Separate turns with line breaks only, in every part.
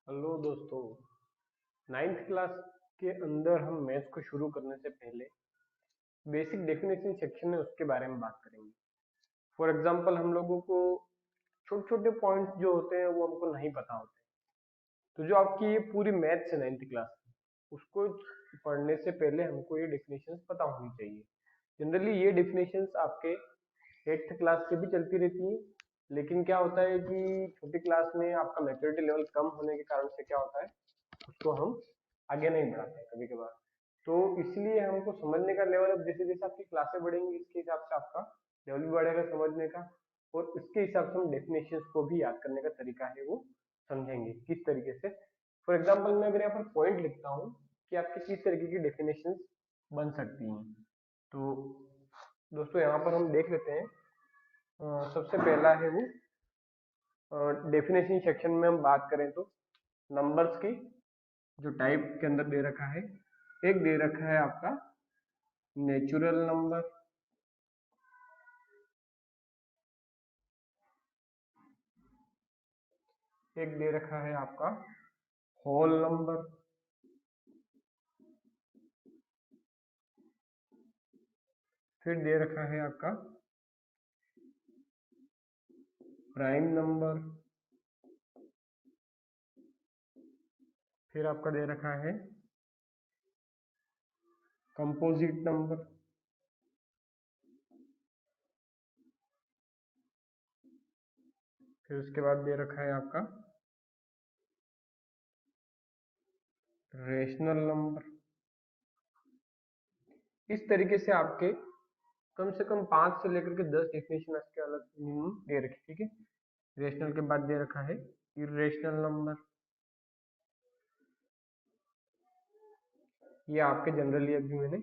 Hello दोस्तों। Ninth class के अंदर हम मैथ्स को शुरू करने से पहले बेसिक डेफिनेशन सेक्शन है उसके बारे में बात करेंगे। फॉर एग्जांपल हम लोगों को छोटे छोटे पॉइंट्स जो होते हैं वो हमको नहीं पता होते। तो जो आपकी ये पूरी मैथ्स है नाइन्थ क्लास की, उसको पढ़ने से पहले हमको ये डेफिनेशंस पता होनी चाहिए। जनरली ये डेफिनेशंस आपके एट्थ क्लास से भी चलती रहती है, लेकिन क्या होता है कि छोटी क्लास में आपका मैच्योरिटी लेवल कम होने के कारण से क्या होता है, उसको हम आगे नहीं बढ़ाते कभी कभार। तो इसलिए हमको समझने का लेवल, अब जैसे जैसे आपकी क्लासें बढ़ेंगी इसके हिसाब से आपका लेवल भी बढ़ेगा समझने का, और इसके हिसाब से हम डेफिनेशंस को भी याद करने का तरीका है वो समझेंगे किस तरीके से। फॉर एग्जाम्पल मैं अगर यहाँ पर पॉइंट लिखता हूँ कि आपके किस तरीके की डेफिनेशंस बन सकती हैं, तो दोस्तों यहाँ पर हम देख लेते हैं। सबसे पहला है वो डेफिनेशन सेक्शन में हम बात करें तो नंबर्स की जो टाइप के अंदर दे रखा है, एक दे रखा है आपका नेचुरल नंबर, एक दे रखा है आपका होल नंबर, फिर दे रखा है आपका प्राइम नंबर, फिर आपका दे रखा है कंपोजिट नंबर, फिर उसके बाद दे रखा है आपका रेशनल नंबर। इस तरीके से आपके कम से कम 5 से लेकर के 10 डेफिनेशन इसके अलग मिनिमम दे रखे, ठीक है। रेशनल के बाद दे रखा है इरेशनल नंबर। ये आपके जनरली अभी मैंने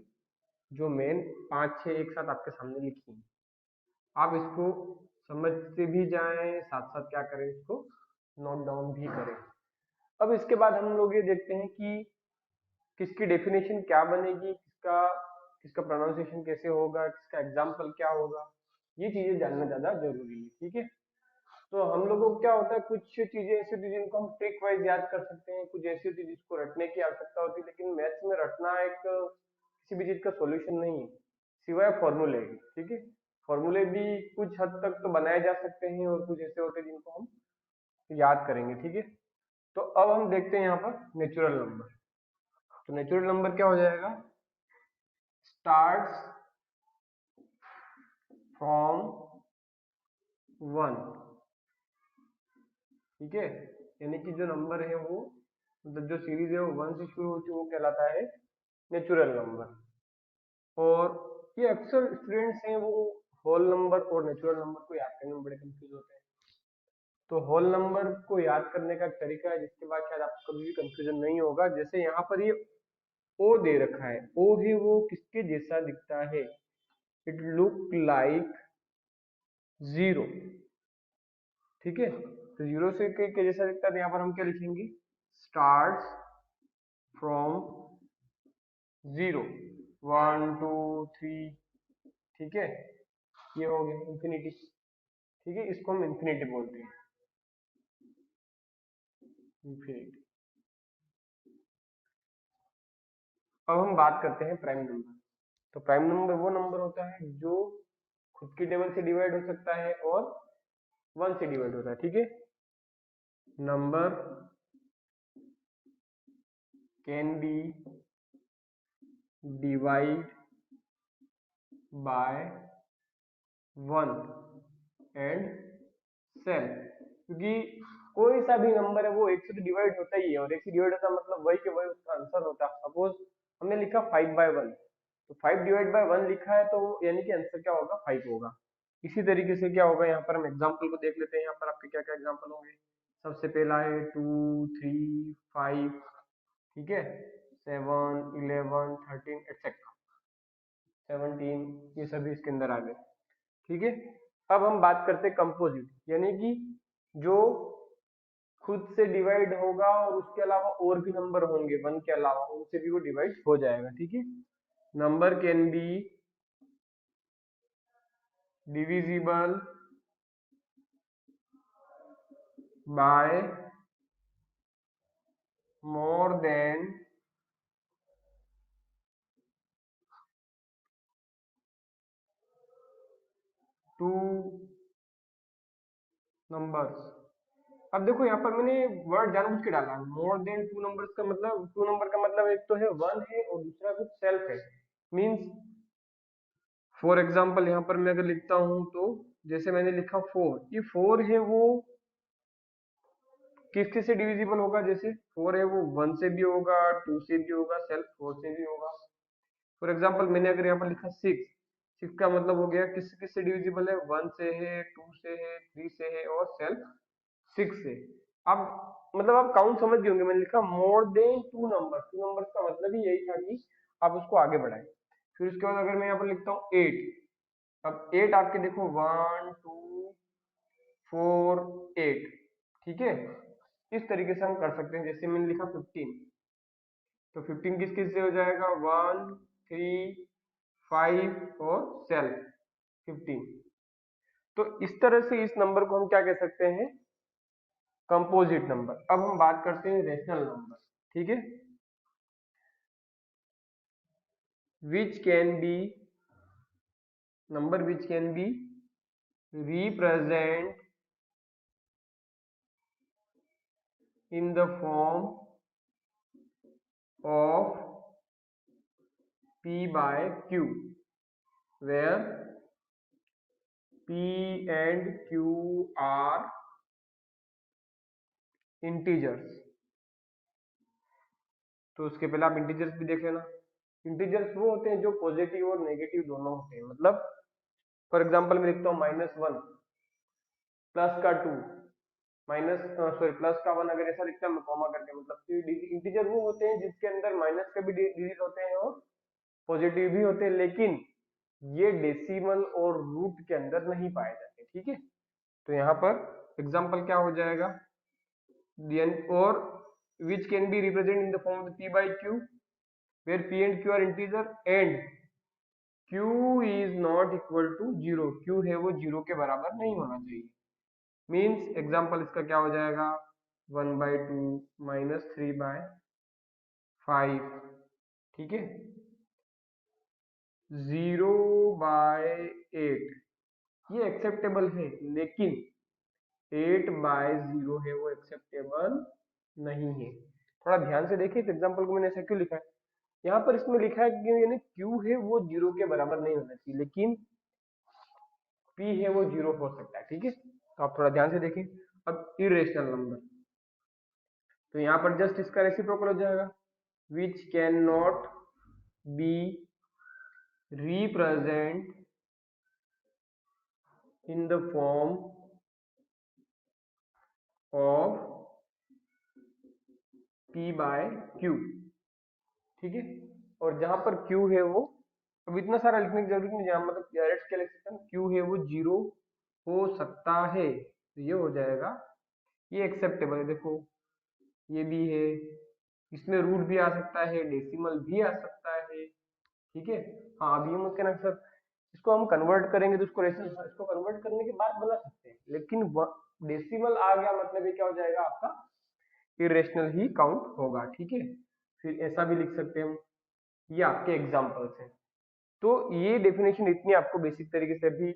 जो मेन 5-6 एक साथ आपके सामने लिखी है, आप इसको समझते भी जाएं, साथ साथ क्या करें, इसको नोट डाउन भी करें। अब इसके बाद हम लोग ये देखते हैं कि किसकी डेफिनेशन क्या बनेगी, किसका किसका प्रोनाउंसिएशन कैसे होगा, किसका एग्जाम्पल क्या होगा, ये चीजें जानना ज्यादा जरूरी है, ठीक है। तो हम लोगों को क्या होता है, कुछ चीजें ऐसी होती है जिनको हम ट्रिक वाइज याद कर सकते हैं, कुछ ऐसी होती है जिसको रटने की आवश्यकता होती है, लेकिन मैथ्स में रटना एक किसी भी चीज का सॉल्यूशन नहीं है सिवाय फॉर्मूले के, ठीक है। फॉर्मूले भी कुछ हद तक तो बनाए जा सकते हैं और कुछ ऐसे होते हैं जिनको हम याद करेंगे, ठीक है। तो अब हम देखते हैं यहाँ पर नेचुरल नंबर। तो नेचुरल नंबर क्या हो जाएगा, स्टार्ट्स फ्रॉम 1, ठीक है। यानी कि जो नंबर है वो, मतलब जो सीरीज है वो 1 से शुरू होती है, वो कहलाता है नेचुरल नंबर। और ये अक्सर स्टूडेंट्स हैं वो होल नंबर और नेचुरल नंबर को याद करने में बड़े कंफ्यूज होते हैं। तो होल नंबर को याद करने का तरीका है जिसके बाद शायद आपको कभी भी कंफ्यूजन नहीं होगा। जैसे यहाँ पर ये ओ दे रखा है, ओ है वो किसके जैसा दिखता है, इट लुक लाइक जीरो, ठीक है। तो जीरो से के जैसा दिखता है, तो यहाँ पर हम क्या लिखेंगे, स्टार्ट्स फ्रॉम जीरो, 1 2 3, ठीक है। ये हो गया इंफिनिटी, ठीक है, इसको हम इंफिनिटी बोलते हैं, इंफिनिटी। अब हम बात करते हैं प्राइम नंबर। तो प्राइम नंबर वो नंबर होता है जो खुद की टेबल से डिवाइड हो सकता है और 1 से डिवाइड होता है, ठीक है। Number can be divide by 1 and cell, क्योंकि कोई सा भी नंबर है वो एक से तो डिवाइड होता ही है, और एक से डिवाइड होता मतलब वही के वही उसका आंसर होता है। सपोज हमने लिखा 5/1, तो 5/1 लिखा है, तो यानी कि आंसर क्या होगा, 5 होगा। इसी तरीके से क्या होगा, यहाँ पर हम एग्जाम्पल को देख लेते हैं। यहाँ पर आपके क्या क्या एग्जाम्पल होंगे। सबसे पहला है 2 3 5, ठीक है, 7 11 13 एक्सेट्रा 17, ये सभी इसके अंदर आ गए, ठीक है। अब हम बात करते हैं कंपोजिट, यानी कि जो खुद से डिवाइड होगा और उसके अलावा और भी नंबर होंगे 1 के अलावा, उनसे भी वो डिवाइड हो जाएगा, ठीक है। Number can be divisible by more than two numbers। अब देखो यहाँ पर मैंने वर्ड जानबूझ के डाला, मोर देन टू नंबर्स का मतलब, टू नंबर का मतलब एक तो है वन है और दूसरा कुछ सेल्फ है। मीन्स फॉर एग्जाम्पल यहाँ पर मैं अगर लिखता हूं तो जैसे मैंने लिखा फोर, ये फोर है वो किस किस से डिविजिबल होगा, जैसे फोर है वो वन से भी होगा, टू से भी होगा, सेल्फ फोर से भी होगा। फॉर एग्जाम्पल मैंने अगर यहाँ पर लिखा सिक्स, सिक्स का मतलब हो गया किस किस से डिविजिबल है, वन से है, टू से है, थ्री से है और सेल्फ सिक्स से। अब मतलब आप काउंट समझ गए होंगे, मैंने लिखा more than two number, two numbers का मतलब ही यही था कि आप उसको आगे बढ़ाएं। फिर उसके बाद अगर मैं यहाँ पर लिखता हूँ एट, अब एट आपके देखो वन टू फोर एट, ठीक है। इस तरीके से हम कर सकते हैं। जैसे मैंने लिखा फिफ्टीन, तो फिफ्टीन किस किस से हो जाएगा, वन थ्री फाइव और सेल्फ फिफ्टीन। तो इस तरह से इस नंबर को हम क्या कह सकते हैं, कंपोजिट नंबर। अब हम बात करते हैं रेशनल नंबर, ठीक है। Which can be, number which can be represent in the form of p by q, where p and q are integers। तो उसके पहले आप इंटीजर्स भी देख लेना। इंटीजर्स वो होते हैं जो पॉजिटिव और नेगेटिव दोनों होते हैं। मतलब फॉर एग्जांपल मैं लिखता हूँ माइनस वन, प्लस का टू, माइनस सॉरी प्लस का वन, अगर ऐसा लिखता है मैं कॉमा करके, मतलब इंटीजर वो होते हैं जिसके अंदर माइनस के भी डिजिट होते हैं और पॉजिटिव भी होते हैं, लेकिन ये डेसिमल और रूट के अंदर नहीं पाए जाते, ठीक है। तो यहाँ पर एग्जांपल क्या हो जाएगा, और which can be represented in the form of p by q, where p and q are integer and q is not equal to zero, q है वो जीरो के बराबर नहीं होना चाहिए। मीन्स एग्जाम्पल इसका क्या हो जाएगा, one by two minus three by five, ठीक है। जीरो बाय एट ये एक्सेप्टेबल है, लेकिन 8 बाय 0 है वो एक्सेप्टेबल नहीं है। थोड़ा ध्यान से देखिए इस एग्जांपल को मैंने ऐसा क्यों लिखा है। यहाँ पर इसमें लिखा है कि यानी q है वो 0 के बराबर नहीं होना चाहिए, लेकिन p है वो 0 हो सकता है, ठीक है। तो आप थोड़ा ध्यान से देखें। अब इरेशनल नंबर, तो यहाँ पर जस्ट इसका रेसिप्रोकल हो जाएगा, which can not be represent in the form of p by q, ठीक है। और जहां पर q है वो, अब इतना सारा लिखने की जरूरत नहीं, जहां मतलब डायरेक्ट क्या लिख सकते हैं, q है वो जीरो हो सकता है, तो ये हो जाएगा, ये एक्सेप्टेबल है। देखो ये भी है, इसमें रूट भी आ सकता है, डेसिमल भी आ सकता है, ठीक है। हाँ अब ये मत कहना सर इसको हम कन्वर्ट करेंगे तो इसको रेशनल, इसको कन्वर्ट करने के बाद बना सकते हैं, लेकिन डेसिमल आ गया मतलब ये क्या हो जाएगा आपका इरेशनल ही काउंट होगा, ठीक है। फिर ऐसा भी लिख सकते हैं हम, ये आपके एग्जांपल्स हैं। तो ये डेफिनेशन इतनी आपको बेसिक तरीके से भी,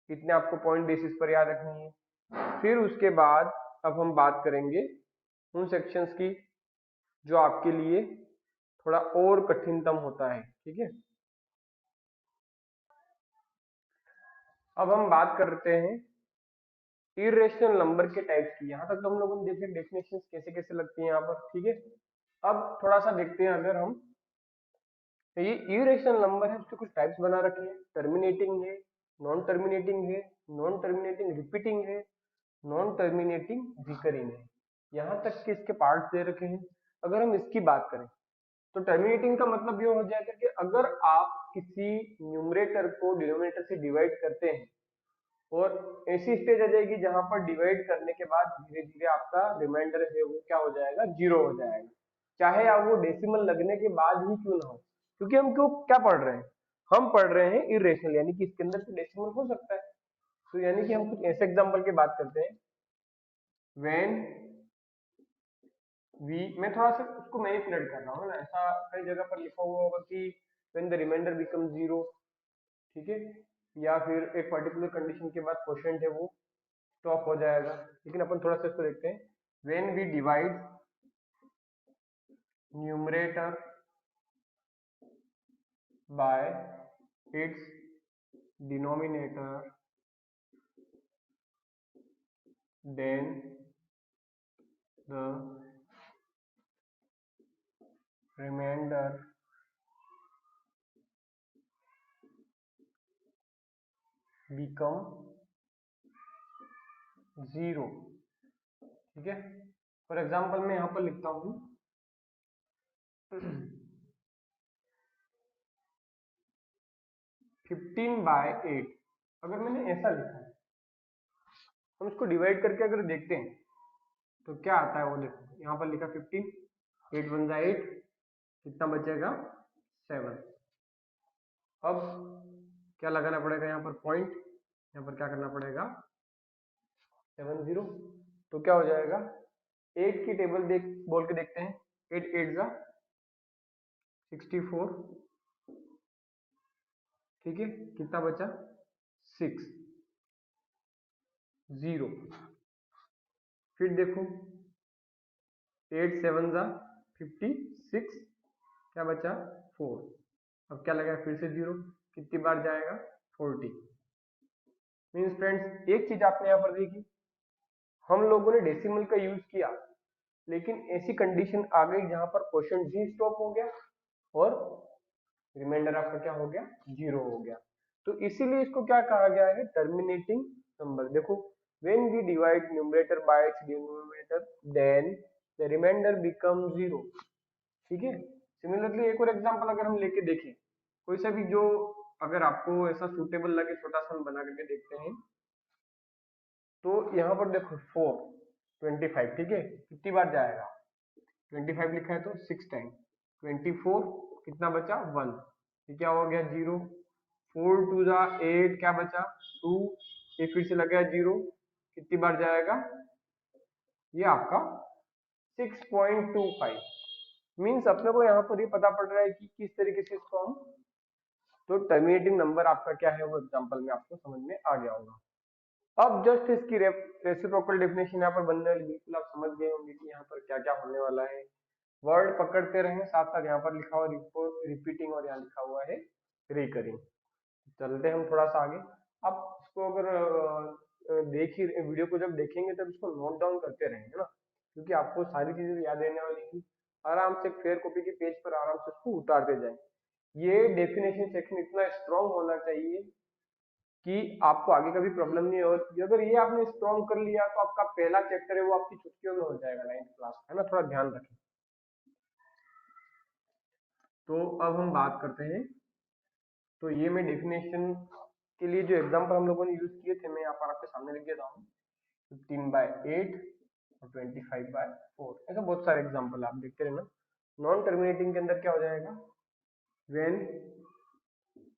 इतने आपको पॉइंट बेसिस पर याद रखनी है। फिर उसके बाद अब हम बात करेंगे उन सेक्शंस की जो आपके लिए थोड़ा और कठिनतम होता है, ठीक है। अब हम बात करते हैं इरेशनल नंबर के टाइप्स की। यहाँ तक तो हम लोगों ने देखे डेफिनेशन कैसे कैसे लगती हैं यहाँ पर, ठीक है। अब थोड़ा सा देखते हैं, अगर हम ये इरेशनल नंबर है उसके कुछ टाइप्स बना रखे हैं, टर्मिनेटिंग है, नॉन टर्मिनेटिंग है, नॉन टर्मिनेटिंग रिपीटिंग है, नॉन टर्मिनेटिंग रिकरिंग है। यहाँ तक के इसके पार्ट्स दे रखे हैं। अगर हम इसकी बात करें तो टर्मिनेटिंग का मतलब ये हो जाएगा कि अगर आप किसी न्यूमरेटर को डिनोमिनेटर से डिवाइड करते हैं और ऐसी स्टेज आ जाएगी जहां पर डिवाइड करने के बाद धीरे धीरे आपका रिमाइंडर है वो क्या हो जाएगा, जीरो हो जाएगा, चाहे आप वो डेसिमल लगने के बाद ही क्यों ना हो। क्योंकि हम क्यों क्या पढ़ रहे हैं, हम पढ़ रहे हैं इरेशनल, यानी कि इसके अंदर तो डेसिमल हो सकता है। तो यानी कि हम कुछ ऐसे एग्जांपल की बात करते हैं, व्हेन वी, मैं थोड़ा सा उसको मैनिपुलेट कर रहा हूँ ना, ऐसा कई जगह पर लिखा हुआ होगा कि when the remainder become zero, ठीक है, या फिर एक पर्टिकुलर कंडीशन के बाद क्वोशिएंट है वो स्टॉप हो जाएगा। लेकिन अपन थोड़ा सा इसको देखते हैं, when we divide numerator by its denominator then the remainder become zero, ठीक है। फॉर एग्जाम्पल मैं यहाँ पर लिखता हूँ 15/8। अगर मैंने ऐसा लिखा है, हम इसको डिवाइड करके अगर देखते हैं तो क्या आता है वो देखो, यहाँ पर लिखा 15, 8 बन जाए 8, कितना बचेगा 7। अब क्या लगाना पड़ेगा यहाँ पर पॉइंट, यहाँ पर क्या करना पड़ेगा 70, तो क्या हो जाएगा 8 की टेबल देख बोल के देखते हैं, 8 8 जा 64, ठीक है, कितना बचा 6 0। फिर देखो 8 7 जा 56, क्या बचा 4। अब क्या लगा फिर से 0, कितनी बार जाएगा 40। मीन्स फ्रेंड्स एक चीज आपने यहाँ पर देखी, हम लोगों ने डेसिमल का यूज किया, लेकिन ऐसी कंडीशन आ गई जहां पर क्वोशिएंट जी स्टॉप हो गया और रिमाइंडर आपका क्या हो गया 0 हो गया। तो इसीलिए इसको क्या कहा गया है टर्मिनेटिंग नंबर। देखो when we divide numerator by its denominator then the remainder become 0, ठीक है। सिमिलरली एक और एग्जांपल अगर हम लेके देखें, कोई सा भी जो अगर आपको ऐसा सूटेबल लगे, छोटा सा हम बना करके देखते हैं। तो यहाँ पर देखो 4 25, ठीक है, कितनी बार जाएगा 25 लिखा है तो 6 टाइम 24, कितना बचा 1, ये क्या हो गया 0। 4 2 जा 8, क्या बचा 2, ये फिर से लगा 0, कितनी बार जाएगा, ये आपका 6.25। मीन्स अपने को यहाँ पर ये पता पड़ रहा है कि किस तरीके से इसको हम, तो टर्मिनेटिंग नंबर आपका क्या है वो एग्जांपल में आपको समझ में आ गया होगा। अब जस्ट इसकी रेसिप्रोकल डेफिनेशन यहाँ पर बनने वाली, बिल्कुल आप समझ गए होंगे कि यहाँ पर क्या क्या होने वाला है। वर्ड पकड़ते रहें, साथ साथ यहाँ पर लिखा हुआ रिपीटिंग और यहाँ लिखा हुआ है रिकरिंग। चलते हैं हम थोड़ा सा आगे। आप इसको अगर देख ही वीडियो को जब देखेंगे तब इसको नोट डाउन करते रहेंगे ना, क्योंकि आपको सारी चीजें याद रहने वाली थी। आराम से फेयर कॉपी के पेज पर आराम से उसको उतारते जाए। ये डेफिनेशन सेक्शन इतना स्ट्रांग होना चाहिए कि आपको आगे कभी प्रॉब्लम नहीं हो। अगर ये आपने स्ट्रॉन्ग कर लिया तो आपका पहला चैप्टर है वो आपकी चुटकियों में हो जाएगा 9th क्लास का, है ना, थोड़ा ध्यान रखें। तो अब हम बात करते हैं, तो ये मैं डेफिनेशन के लिए जो एग्जांपल हम लोगों ने यूज किए थे मैं यहाँ पर आपके सामने लिख देता हूँ। 15/8 और 25/4, ऐसा बहुत सारे एग्जांपल आप देखते रहना। नॉन टर्मिनेटिंग के अंदर क्या हो जाएगा, when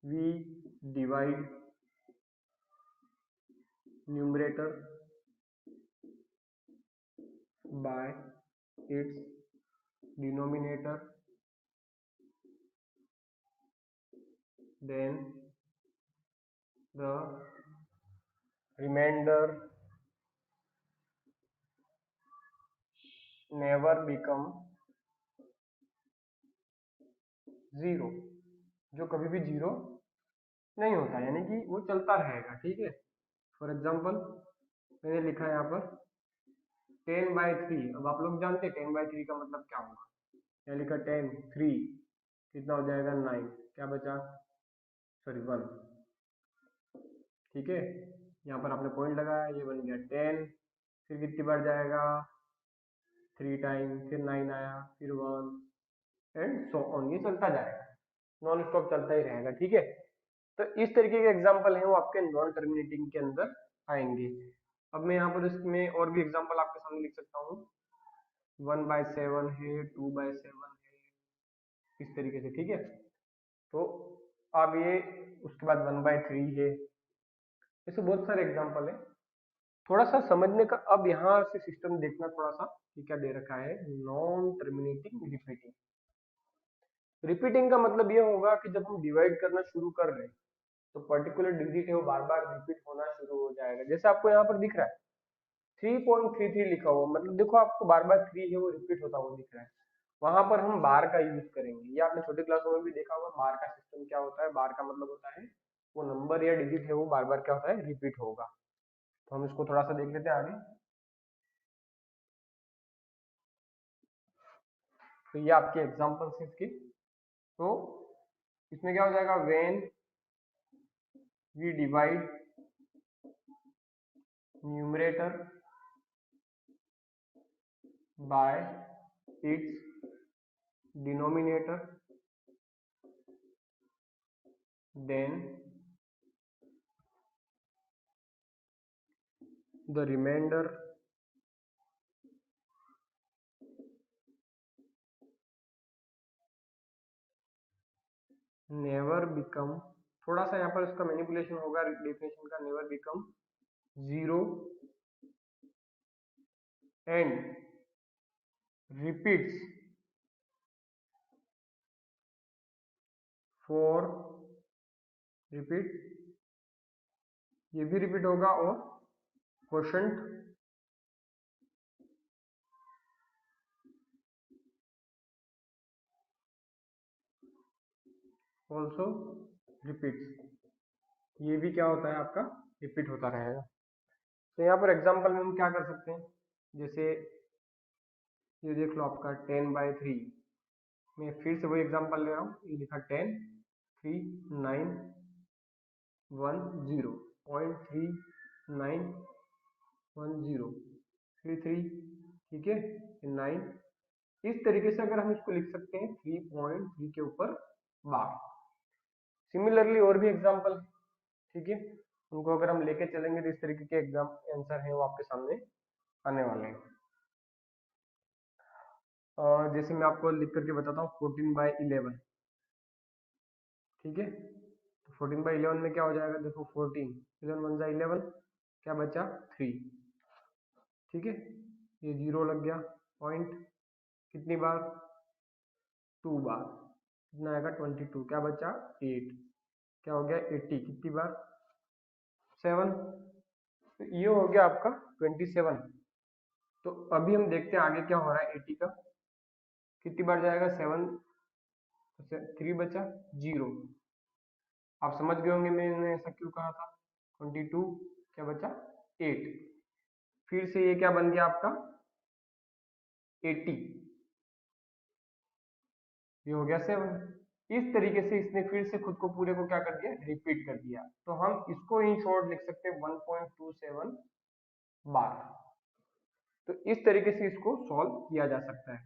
we divide numerator by its denominator then the remainder never become zero, जो कभी भी जीरो नहीं होता, यानी कि वो चलता रहेगा, ठीक है। फॉर एग्जांपल मैंने लिखा है यहाँ पर 10/3। अब आप लोग जानते हैं 10/3 का मतलब क्या होगा, यहाँ लिखा 10 3, कितना हो जाएगा 9, क्या बचा सॉरी 1, ठीक है। यहाँ पर आपने पॉइंट लगाया, ये बन गया 10, फिर कितनी बार जाएगा 3 टाइम, फिर 9 आया, फिर 1 एंड सो ऑन, ये चलता जाएगा, नॉन स्टॉप चलता ही रहेगा, ठीक है। तो इस तरीके के एग्जांपल हैं वो आपके नॉन टर्मिनेटिंग के अंदर आएंगे। अब मैं यहाँ पर इसमें और भी एग्जांपल आपके सामने लिख सकता हूँ। 1/7 है, 2/7 है, इस तरीके से, ठीक है। तो अब ये उसके बाद 1/3 है, ऐसे बहुत सारे एग्जांपल है। थोड़ा सा समझने का, अब यहाँ से सिस्टम देखना थोड़ा सा कि क्या दे रखा है, नॉन टर्मिनेटिंग रिपीटिंग। रिपीटिंग का मतलब ये होगा कि जब हम डिवाइड करना शुरू कर रहे हैं तो पर्टिकुलर डिजिट है वो बार बार रिपीट होना शुरू हो जाएगा। जैसे आपको यहाँ पर दिख रहा है 3.33 लिखा हुआ, मतलब देखो आपको बार बार 3 है वो रिपीट होता हुआ दिख रहा है। वहां पर हम बार का यूज करेंगे, ये आपने छोटे क्लासों में भी देखा होगा। बार का सिस्टम क्या होता है, बार का मतलब होता है वो नंबर या डिजिट है वो बार बार क्या होता है, रिपीट होगा। तो हम इसको थोड़ा सा देख लेते हैं आगे। तो ये आपके एग्जाम्पल्स है इसके। तो इसमें क्या हो जाएगा, when we divide numerator by its denominator, then the remainder never become, थोड़ा सा यहाँ पर इसका मैनिपुलेशन होगा डेफिनेशन का, never become zero and repeats for repeat, ये भी रिपीट होगा, और क्वोशंट ऑल्सो रिपीट्स, ये भी क्या होता है आपका, रिपीट होता रहेगा। तो यहाँ पर एग्जांपल में हम क्या कर सकते हैं, जैसे ये देख लो आपका 10/3, मैं फिर से वही एग्जांपल ले रहा हूँ। ये लिखा 10 3 9 1 0, 0.3910 3 ठीक है, 9। इस तरीके से अगर हम इसको लिख सकते हैं 3.3 के ऊपर बार। सिमिलरली और भी एग्जांपल, ठीक है, उनको अगर हम लेके चलेंगे तो इस तरीके के एग्जाम आंसर है वो आपके सामने आने वाले हैं। जैसे मैं आपको लिख करके बताता हूँ 14/11, ठीक है। तो 14/11 में क्या हो जाएगा, देखो 14 11 1 11, क्या बचा 3, ठीक है। ये 0 लग गया, पॉइंट कितनी बार, 2 बार, कितना आएगा 22, क्या बचा 8, क्या हो गया 80, कितनी बार 7। तो ये हो गया आपका 27। तो अभी हम देखते हैं आगे क्या हो रहा है, 80 का कितनी बार जाएगा 7, 3 बचा 0। आप समझ गए होंगे मैंने ऐसा क्यों कहा था। 22 क्या बचा 8, फिर से ये क्या बन गया आपका 80, ये हो गया 7। इस तरीके से इसने फिर से खुद को पूरे को क्या कर दिया, रिपीट कर दिया। तो हम इसको इन शॉर्ट लिख सकते हैं 1.27 बार। तो इस तरीके से इसको सॉल्व किया जा सकता है,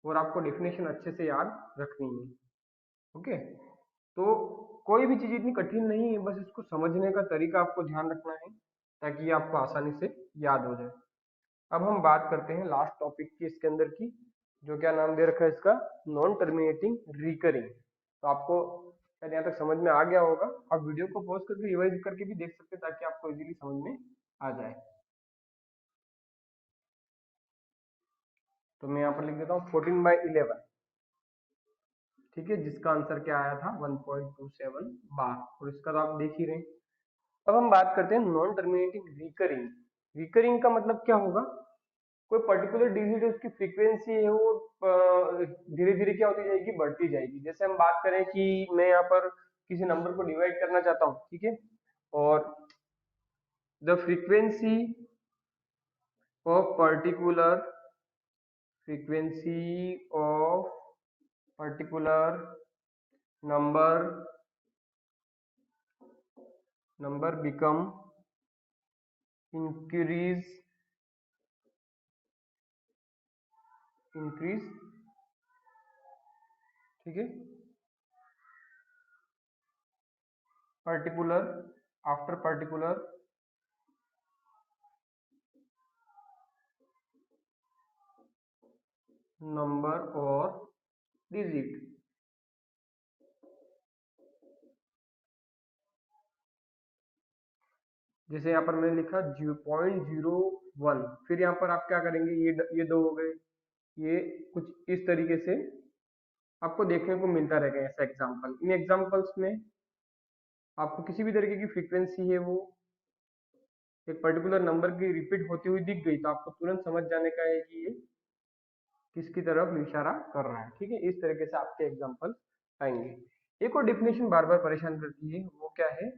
और आपको डेफिनेशन अच्छे से याद रखनी है। ओके, तो कोई भी चीज इतनी कठिन नहीं है, बस इसको समझने का तरीका आपको ध्यान रखना है ताकि ये आपको आसानी से याद हो जाए। अब हम बात करते हैं लास्ट टॉपिक की इसके अंदर की, जो क्या नाम दे रखा है इसका, नॉन टर्मिनेटिंग रिकरिंग। तो आपको शायद यहाँ तक समझ में आ गया होगा। आप वीडियो को पॉज करके रिवाइज करके भी देख सकते हैं ताकि आपको इजीली समझ में आ जाए। तो मैं यहाँ पर लिख देता हूँ 14/11, ठीक है, जिसका आंसर क्या आया था 1.27 बार, और इसका तो आप देख ही रहे हैं। अब हम बात करते हैं नॉन टर्मिनेटिंग रिकरिंग। रिकरिंग का मतलब क्या होगा, कोई पर्टिकुलर डिजिट है उसकी फ्रीक्वेंसी है वो धीरे धीरे क्या होती जाएगी, बढ़ती जाएगी। जैसे हम बात करें कि मैं यहाँ पर किसी नंबर को डिवाइड करना चाहता हूँ, ठीक है, और the frequency of particular number become increase, ठीक है, पर्टिकुलर आफ्टर पर्टिकुलर नंबर और डिजिट। जैसे यहाँ पर मैंने लिखा 0.01, फिर यहाँ पर आप क्या करेंगे, ये दो हो गए, ये कुछ इस तरीके से आपको देखने को मिलता रहेगा ऐसा एग्जाम्पल। इन एग्जाम्पल्स में आपको किसी भी तरीके की फ्रीक्वेंसी है वो एक पर्टिकुलर नंबर की रिपीट होती हुई दिख गई तो आपको तुरंत समझ जाने का है कि ये किसकी तरफ इशारा कर रहा है। ठीक है, इस तरीके से आपके एग्जाम्पल आएंगे। एक और डेफिनेशन बार बार परेशान करती है, वो क्या है,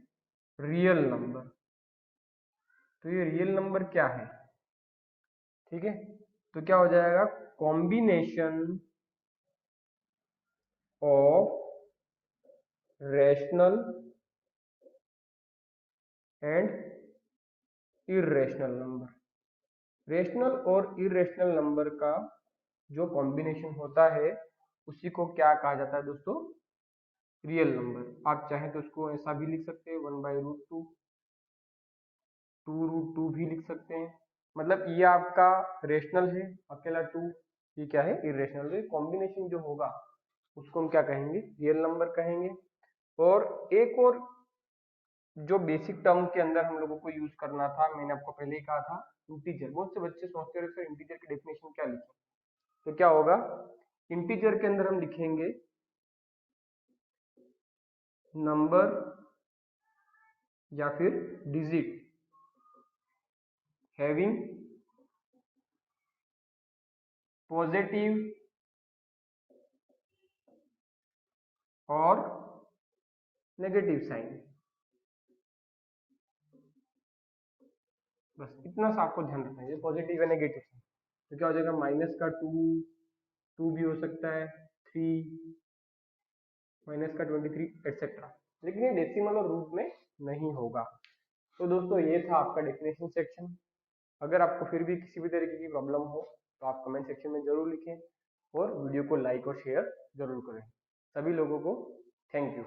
रियल नंबर। तो ये रियल नंबर क्या है, ठीक है, तो क्या हो जाएगा, combination of rational and irrational number. Rational और इरेशनल नंबर का जो कॉम्बिनेशन होता है उसी को क्या कहा जाता है दोस्तों, रियल नंबर। आप चाहे तो उसको ऐसा भी लिख सकते हैं, 1/√2, 2√2 भी लिख सकते हैं। मतलब ये आपका रेशनल है अकेला 2, ये क्या है, इरेशनल है। कॉम्बिनेशन जो होगा उसको हम क्या कहेंगे, रियल नंबर कहेंगे। और एक और जो बेसिक टर्म के अंदर हम लोगों को यूज करना था, मैंने आपको पहले ही कहा था, इंटीजर। बहुत से बच्चे सोचते रहते हैं इंटीजर की डेफिनेशन क्या लिखें, तो क्या होगा, इंटीजर के अंदर हम लिखेंगे नंबर या फिर डिजिट हैविंग पॉजिटिव और नेगेटिव साइन। बस इतना सा आपको ध्यान रखना है, पॉजिटिव या नेगेटिव साइन। तो क्या हो जाएगा, माइनस का 2 भी हो सकता है, 3, माइनस का 23 एटसेट्रा। लेकिन ये डेसिमल और रूट में नहीं होगा। तो दोस्तों ये था आपका डेफिनेशन सेक्शन। अगर आपको फिर भी किसी भी तरीके की प्रॉब्लम हो तो आप कमेंट सेक्शन में जरूर लिखें और वीडियो को लाइक और शेयर जरूर करें। सभी लोगों को थैंक यू।